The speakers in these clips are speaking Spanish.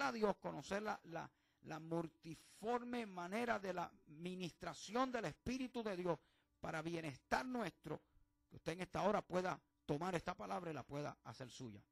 a Dios, conocer la multiforme manera de la ministración del Espíritu de Dios para bienestar nuestro, que usted en esta hora pueda tomar esta palabra y la pueda hacer suya.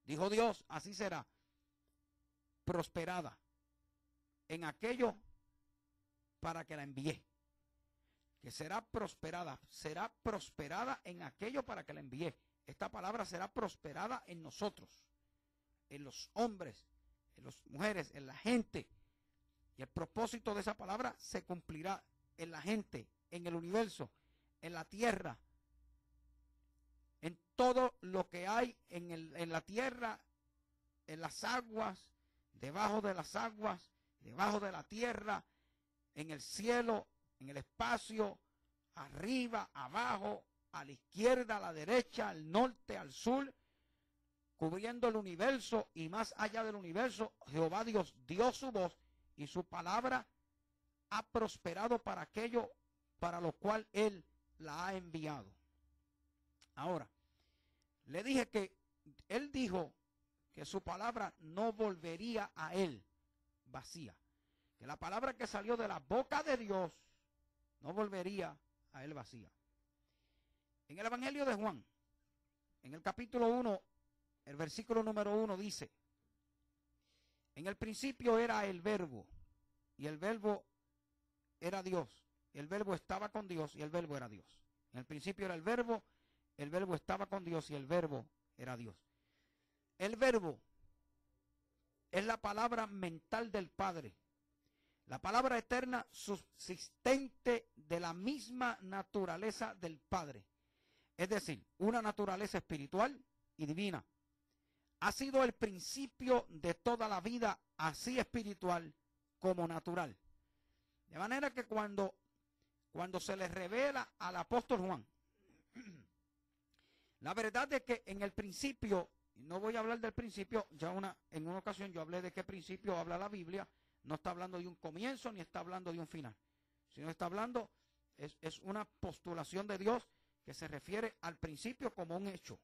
Dijo Dios, así será, prosperada en aquello para que la envié. Que será prosperada en aquello para que la envié. Esta palabra será prosperada en nosotros, en los hombres, en las mujeres, en la gente. Y el propósito de esa palabra se cumplirá en la gente, en el universo, en la tierra, en todo lo que hay en la tierra, en las aguas, debajo de las aguas, debajo de la tierra, en el cielo, en el espacio, arriba, abajo, a la izquierda, a la derecha, al norte, al sur, cubriendo el universo y más allá del universo. Jehová Dios dio su voz y su palabra ha prosperado para aquello para lo cual Él la ha enviado. Ahora, le dije que Él dijo que su palabra no volvería a Él vacía. Que la palabra que salió de la boca de Dios no volvería a Él vacía. En el Evangelio de Juan, en el capítulo 1, el versículo número 1 dice: en el principio era el Verbo, y el Verbo era Dios. El Verbo estaba con Dios y el Verbo era Dios. En el principio era el Verbo estaba con Dios y el Verbo era Dios. El Verbo es la palabra mental del Padre, la palabra eterna subsistente de la misma naturaleza del Padre, es decir, una naturaleza espiritual y divina. Ha sido el principio de toda la vida, así espiritual como natural. De manera que cuando se le revela al apóstol Juan, la verdad es que en el principio, y no voy a hablar del principio, en una ocasión yo hablé de qué principio habla la Biblia. No está hablando de un comienzo ni está hablando de un final, sino está hablando, es una postulación de Dios que se refiere al principio como un hecho.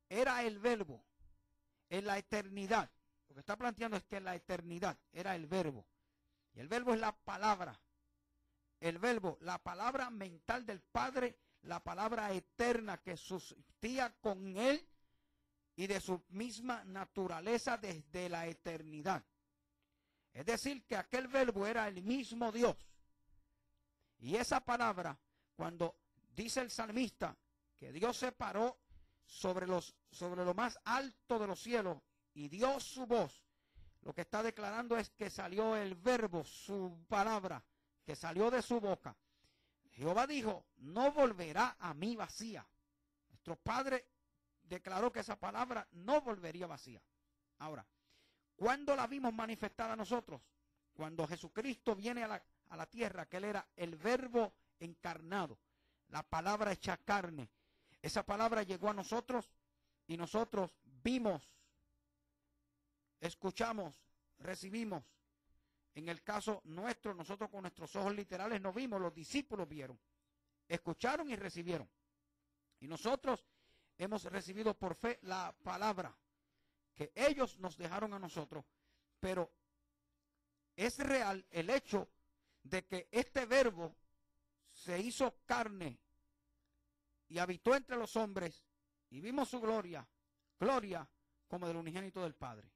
Era el Verbo en la eternidad. Lo que está planteando es que en la eternidad era el Verbo. Y el Verbo es la palabra. El Verbo, la palabra mental del Padre, la palabra eterna que subsistía con Él y de su misma naturaleza desde la eternidad. Es decir, que aquel Verbo era el mismo Dios. Y esa palabra, cuando dice el salmista que Dios se paró sobre lo más alto de los cielos y dio su voz, lo que está declarando es que salió el Verbo, su palabra, que salió de su boca. Jehová dijo, no volverá a mí vacía. Nuestro Padre declaró que esa palabra no volvería vacía. Ahora, ¿cuándo la vimos manifestada a nosotros? Cuando Jesucristo viene a la tierra, que Él era el Verbo encarnado, la palabra hecha carne. Esa palabra llegó a nosotros y nosotros vimos, escuchamos, recibimos. En el caso nuestro, nosotros con nuestros ojos literales no vimos, los discípulos vieron, escucharon y recibieron. Y nosotros hemos recibido por fe la palabra que ellos nos dejaron a nosotros, pero es real el hecho de que este Verbo se hizo carne y habitó entre los hombres y vimos su gloria, gloria como del unigénito del Padre.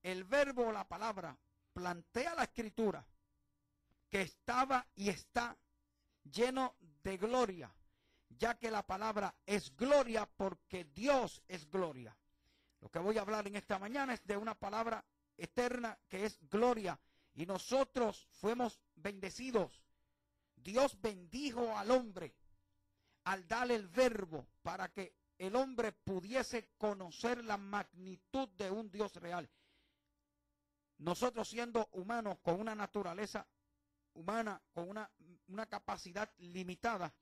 El Verbo, la palabra, plantea la Escritura que estaba y está lleno de gloria, ya que la palabra es gloria porque Dios es gloria. Lo que voy a hablar en esta mañana es de una palabra eterna que es gloria. Y nosotros fuimos bendecidos. Dios bendijo al hombre al darle el Verbo para que el hombre pudiese conocer la magnitud de un Dios real. Nosotros siendo humanos con una naturaleza humana, con una capacidad limitada,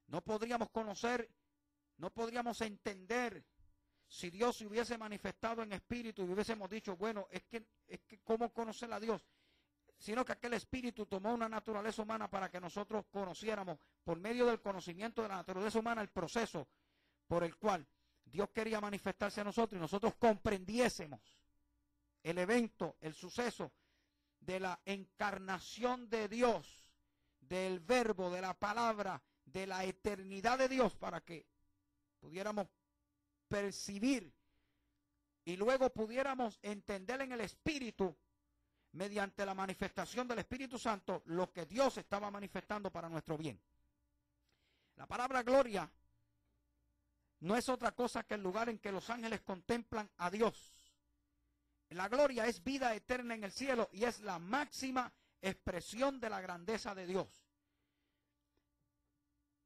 no podríamos conocer, no podríamos entender. Si Dios se hubiese manifestado en espíritu y hubiésemos dicho, bueno, es que ¿cómo conocer a Dios? Sino que aquel espíritu tomó una naturaleza humana para que nosotros conociéramos, por medio del conocimiento de la naturaleza humana, el proceso por el cual Dios quería manifestarse a nosotros y nosotros comprendiésemos el evento, el suceso de la encarnación de Dios, del verbo, de la palabra, de la eternidad de Dios, para que pudiéramos percibir y luego pudiéramos entender en el Espíritu, mediante la manifestación del Espíritu Santo, lo que Dios estaba manifestando para nuestro bien. La palabra gloria no es otra cosa que el lugar en que los ángeles contemplan a Dios. La gloria es vida eterna en el cielo y es la máxima expresión de la grandeza de Dios.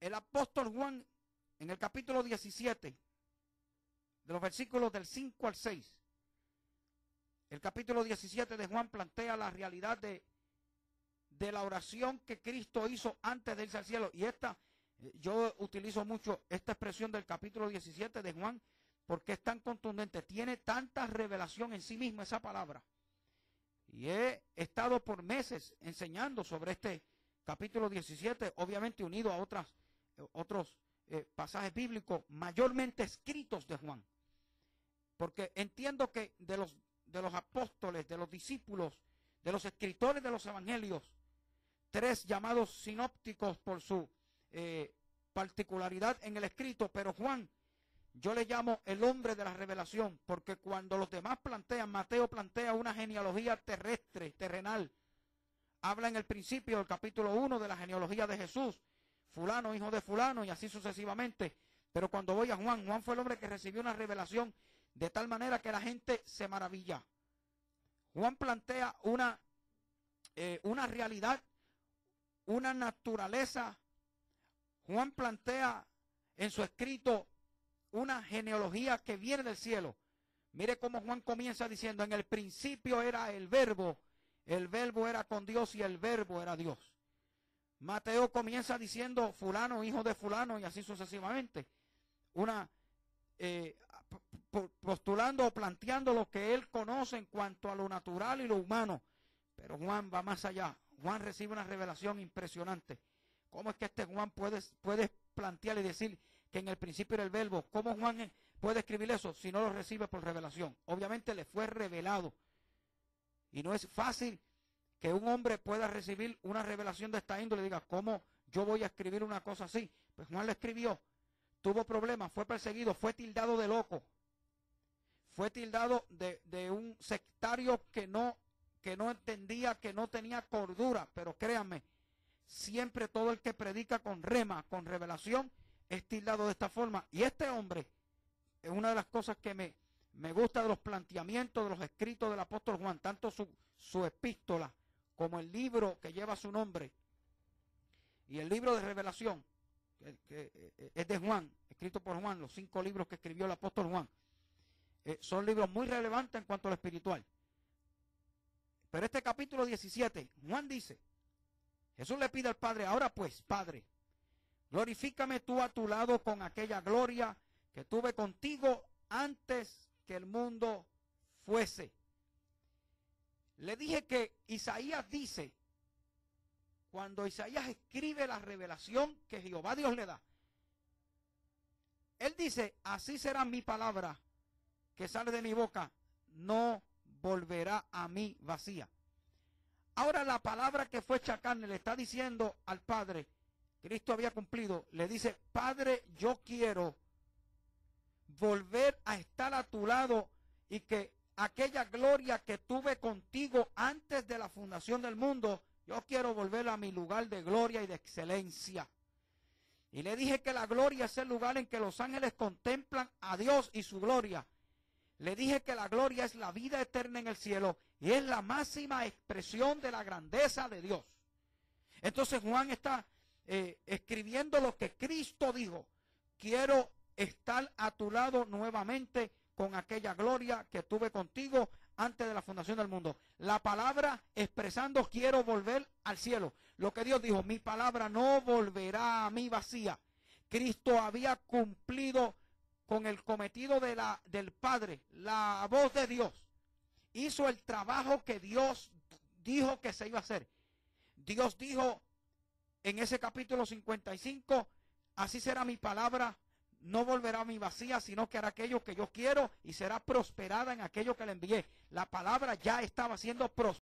El apóstol Juan, en el capítulo 17, de los versículos del 5 al 6, el capítulo 17 de Juan plantea la realidad de la oración que Cristo hizo antes de irse al cielo. Y yo utilizo mucho esta expresión del capítulo 17 de Juan porque es tan contundente, tiene tanta revelación en sí misma esa palabra. Y he estado por meses enseñando sobre este capítulo 17, obviamente unido a otros pasajes bíblicos mayormente escritos de Juan. Porque entiendo que de los apóstoles, de los discípulos, de los escritores de los evangelios, 3 llamados sinópticos por su particularidad en el escrito, pero Juan, yo le llamo el hombre de la revelación, porque cuando los demás Mateo plantea una genealogía terrestre, terrenal, habla en el principio del capítulo 1 de la genealogía de Jesús, fulano, hijo de fulano, y así sucesivamente. Pero cuando voy a Juan fue el hombre que recibió una revelación de tal manera que la gente se maravilla. Juan plantea una realidad, una naturaleza. Juan plantea en su escrito una genealogía que viene del cielo. Mire cómo Juan comienza diciendo, en el principio era el verbo era con Dios y el verbo era Dios. Mateo comienza diciendo fulano, hijo de fulano, y así sucesivamente. Postulando o planteando lo que él conoce en cuanto a lo natural y lo humano. Pero Juan va más allá. Juan recibe una revelación impresionante. ¿Cómo es que Juan puede plantear y decir que en el principio era el verbo? ¿Cómo Juan puede escribir eso si no lo recibe por revelación? Obviamente le fue revelado. Y no es fácil que un hombre pueda recibir una revelación de esta índole y diga, ¿cómo yo voy a escribir una cosa así? Pues Juan la escribió, tuvo problemas, fue perseguido, fue tildado de loco, fue tildado de un sectario que no entendía, que no tenía cordura. Pero créanme, siempre todo el que predica con rema, con revelación, es tildado de esta forma. Y este hombre, es una de las cosas que me gusta de los planteamientos de los escritos del apóstol Juan, tanto su epístola como el libro que lleva su nombre y el libro de revelación, que es de Juan, escrito por Juan, los 5 libros que escribió el apóstol Juan, son libros muy relevantes en cuanto a lo espiritual. Pero este capítulo 17, Juan dice, Jesús le pide al Padre, ahora pues, Padre, glorifícame tú a tu lado con aquella gloria que tuve contigo antes que el mundo fuese. Le dije que Isaías dice, cuando Isaías escribe la revelación que Jehová Dios le da, él dice, así será mi palabra que sale de mi boca, no volverá a mí vacía. Ahora la palabra que fue hecha carne le está diciendo al Padre, Cristo había cumplido, le dice, Padre, yo quiero volver a estar a tu lado y que aquella gloria que tuve contigo antes de la fundación del mundo, yo quiero volver a mi lugar de gloria y de excelencia. Y le dije que la gloria es el lugar en que los ángeles contemplan a Dios y su gloria. Le dije que la gloria es la vida eterna en el cielo y es la máxima expresión de la grandeza de Dios. Entonces Juan está escribiendo lo que Cristo dijo. Quiero estar a tu lado nuevamente con aquella gloria que tuve contigo antes de la fundación del mundo. La palabra expresando quiero volver al cielo. Lo que Dios dijo, mi palabra no volverá a mí vacía. Cristo había cumplido con el cometido del Padre, la voz de Dios. Hizo el trabajo que Dios dijo que se iba a hacer. Dios dijo en ese capítulo 55, así será mi palabra, no volverá a mi vacía, sino que hará aquello que yo quiero y será prosperada en aquello que le envié. La palabra ya estaba siendo prosperada